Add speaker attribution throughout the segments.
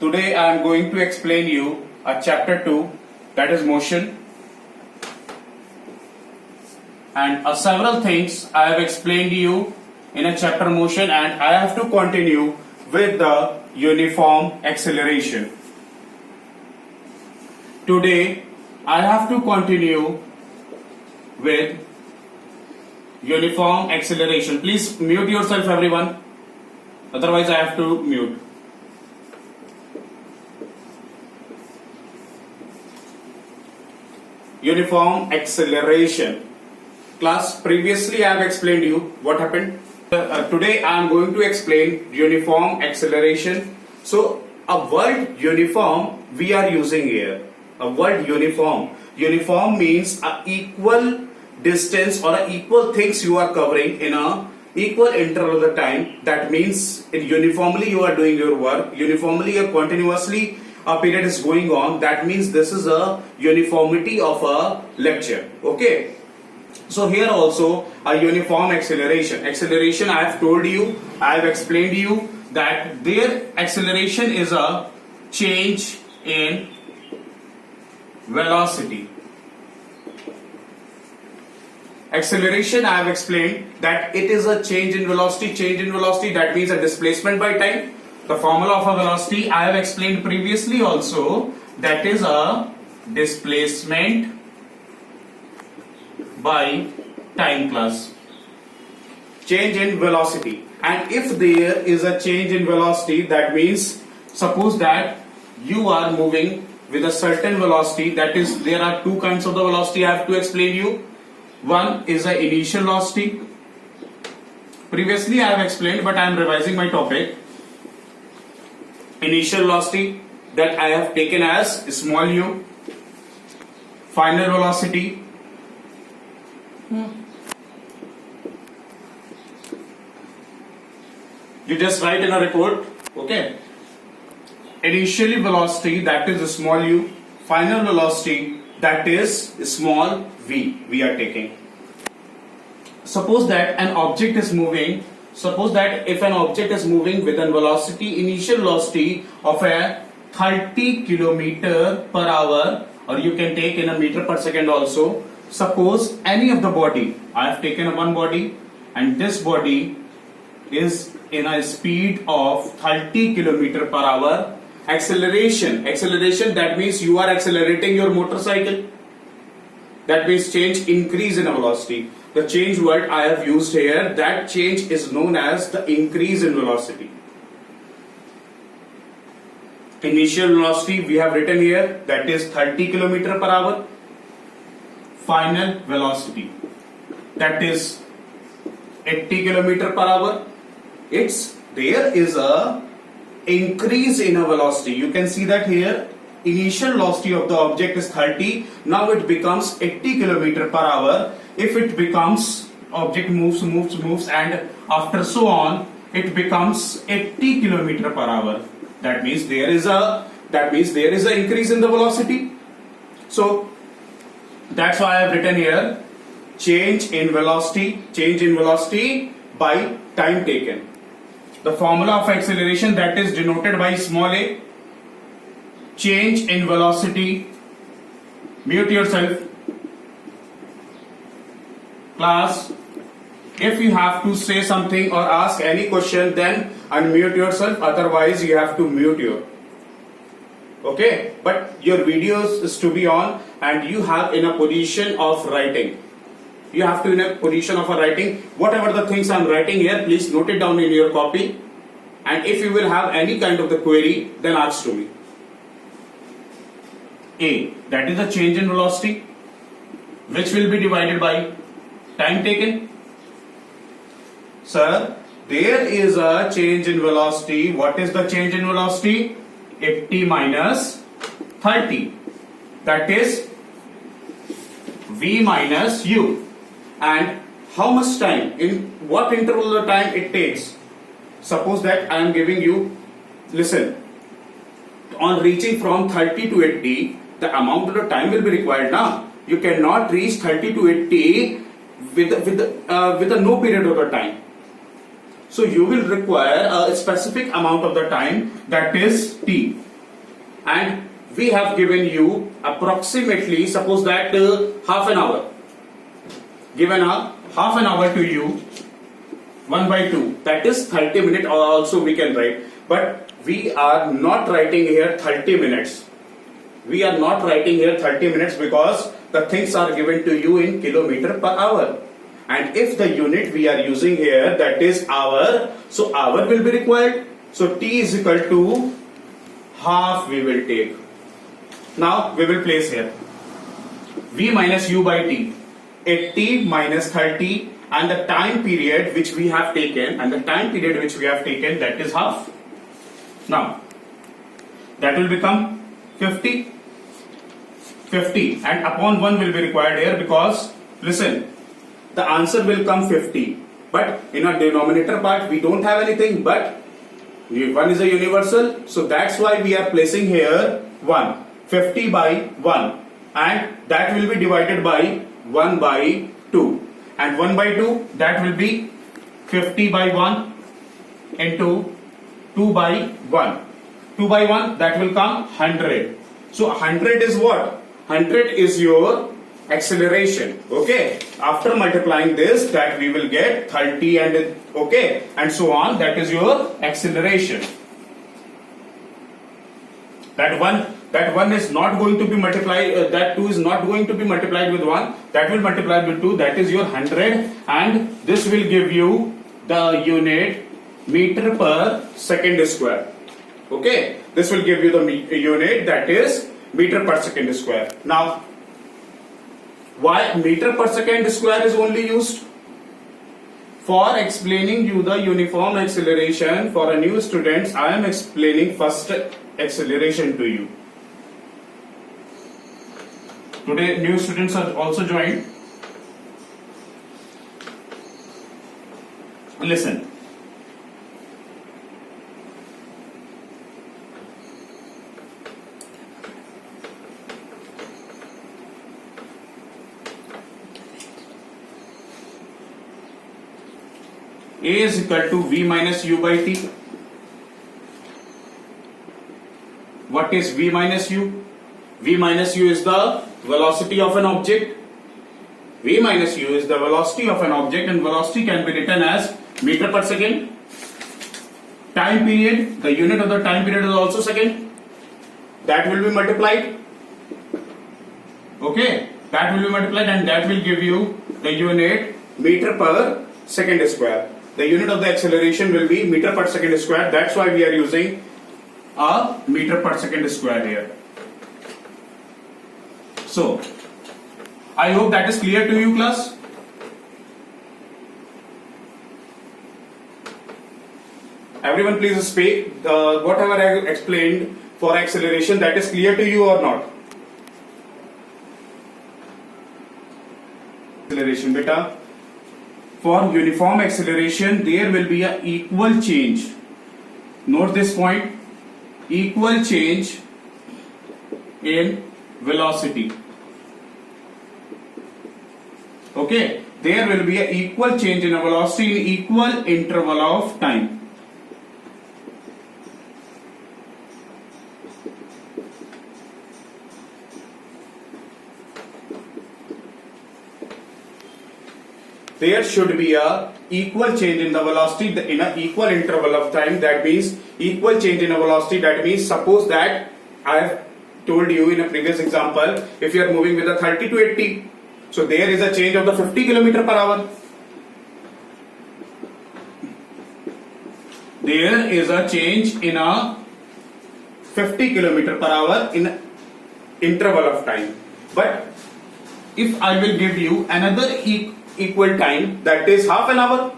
Speaker 1: Today I am going to explain you a chapter 2, that is motion, and several things I have explained you in a chapter motion, and I have to continue with the uniform acceleration. Today I have to continue with uniform acceleration. Please mute yourself everyone, otherwise I have to mute. Uniform acceleration. Class, previously I have explained you what happened. Today I am going to explain uniform acceleration. So a word uniform we are using here. A word uniform. Uniform means a equal distance or a equal things you are covering in a equal interval of the time. That means uniformly you are doing your work. Uniformly or continuously a period is going on. That means this is a uniformity of a lecture. Okay. So here also a uniform acceleration. Acceleration, I have told you, I have explained to you that their acceleration is a change in velocity. Acceleration, I have explained that it is a change in velocity. Change in velocity, that means a displacement by time. The formula of a velocity I have explained previously also, that is a displacement by time class. Change in velocity. And if there is a change in velocity, that means suppose that you are moving with a certain velocity, that is there are two kinds of the velocity I have to explain you. One is the initial velocity. Previously I have explained, but I am revising my topic. Initial velocity, that I have taken as small u. Final velocity, you just write in a report. Okay. Initially velocity, that is small u. Final velocity, that is small v. We are taking. Suppose that an object is moving. Suppose that if an object is moving with a velocity, initial velocity of a 30 km per hour, or you can take in a meter per second also. Suppose any of the body, I have taken one body, and this body is in a speed of 30 km per hour. Acceleration, that means you are accelerating your motorcycle. That means change, increase in velocity. The change word I have used here, that change is known as the increase in velocity. Initial velocity we have written here, that is 30 km per hour. Final velocity, that is 80 km per hour. There is a increase in a velocity. You can see that here. Initial velocity of the object is 30. Now it becomes 80 km per hour. If it becomes, object moves, and after so on, it becomes 80 km per hour. That means there is a increase in the velocity. So that's why I have written here change in velocity by time taken. The formula of acceleration, that is denoted by small a. Change in velocity. Mute yourself. Class, if you have to say something or ask any question, then unmute yourself, otherwise you have to mute your. Okay, but your videos is to be on, and you have in a position of writing. You have to in a position of writing. Whatever the things I am writing here, please note it down in your copy. And if you will have any kind of the query, then ask to me. A, that is the change in velocity, which will be divided by time taken. Sir, there is a change in velocity. What is the change in velocity? 80 minus 30. That is v minus u. And how much time, in what interval of time it takes? Suppose that I am giving you, listen, on reaching from 30 to 80, the amount of the time will be required now. You cannot reach 30 to 80 with a no period of the time. So you will require a specific amount of the time, that is t. And we have given you approximately, suppose that half an hour. Given a half an hour to you, 1 by 2, that is 30 minutes also we can write. But we are not writing here 30 minutes. We are not writing here 30 minutes because the things are given to you in kilometer per hour. And if the unit we are using here, that is hour, so hour will be required. So t is equal to half we will take. Now we will place here v minus u by t, 80 minus 30, and the time period which we have taken, that is half. Now that will become 50, and upon 1 will be required here, because listen, the answer will come 50, but in our denominator part we don't have anything, but 1 is a universal, so that's why we are placing here 1, 50 by 1, and that will be divided by 1 by 2, and 1 by 2, that will be 50 by 1 into 2 by 1. 2 by 1, that will come 100. So 100 is what? 100 is your acceleration. Okay. After multiplying this, that we will get 30 and okay, and so on. That is your acceleration. That one is not going to be multiplied. That 2 is not going to be multiplied with 1. That will multiply with 2. That is your 100, and this will give you the unit meter per second square. Okay, this will give you the unit, that is meter per second square. Now, why meter per second square is only used? For explaining you the uniform acceleration for a new students, I am explaining first acceleration to you. Today new students are also joined. Listen. A is equal to v minus u by t. What is v minus u? V minus u is the velocity of an object. V minus u is the velocity of an object, and velocity can be written as meter per second. Time period, the unit of the time period is also second. That will be multiplied. Okay, that will be multiplied, and that will give you the unit meter per second square. The unit of the acceleration will be meter per second square. That's why we are using a meter per second square here. So, I hope that is clear to you, class. Everyone please speak. Whatever I explained for acceleration, that is clear to you or not? Acceleration, beta. For uniform acceleration, there will be an equal change. Note this point, equal change in velocity. Okay, there will be an equal change in a velocity in equal interval of time. There should be a equal change in the velocity in an equal interval of time. That means equal change in a velocity. That means suppose that I have told you in a previous example, if you are moving with a 30 to 80, so there is a change of the 50 km per hour. There is a change in a 50 km per hour in interval of time. But if I will give you another equal time, that is half an hour,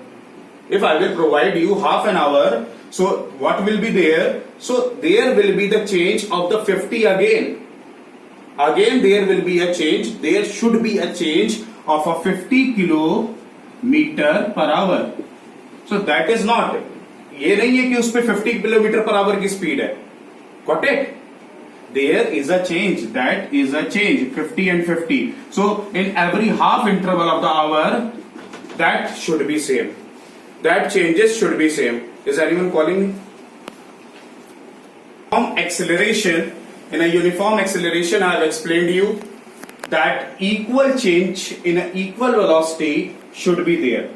Speaker 1: if I will provide you half an hour, so what will be there? So there will be the change of the 50 again. Again there will be a change. There should be a change of a 50 kilometer per hour. So that is not, ये नहीं है कि उस पे 50 kilometre per hour की speed है. Got it? There is a change. That is a change. 50 and 50. So in every half interval of the hour, that should be same. that changes should be same. Is anyone calling me? Acceleration, in a uniform acceleration, I have explained you that equal change in an equal velocity should be there.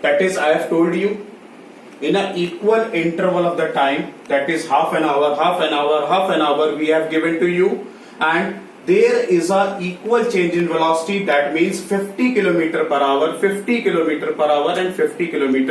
Speaker 1: That is, I have told you, in an equal interval of the time, that is half an hour, half an hour, half an hour we have given to you, and there is a equal change in velocity. That means 50 km per hour, 50 km per hour and 50 km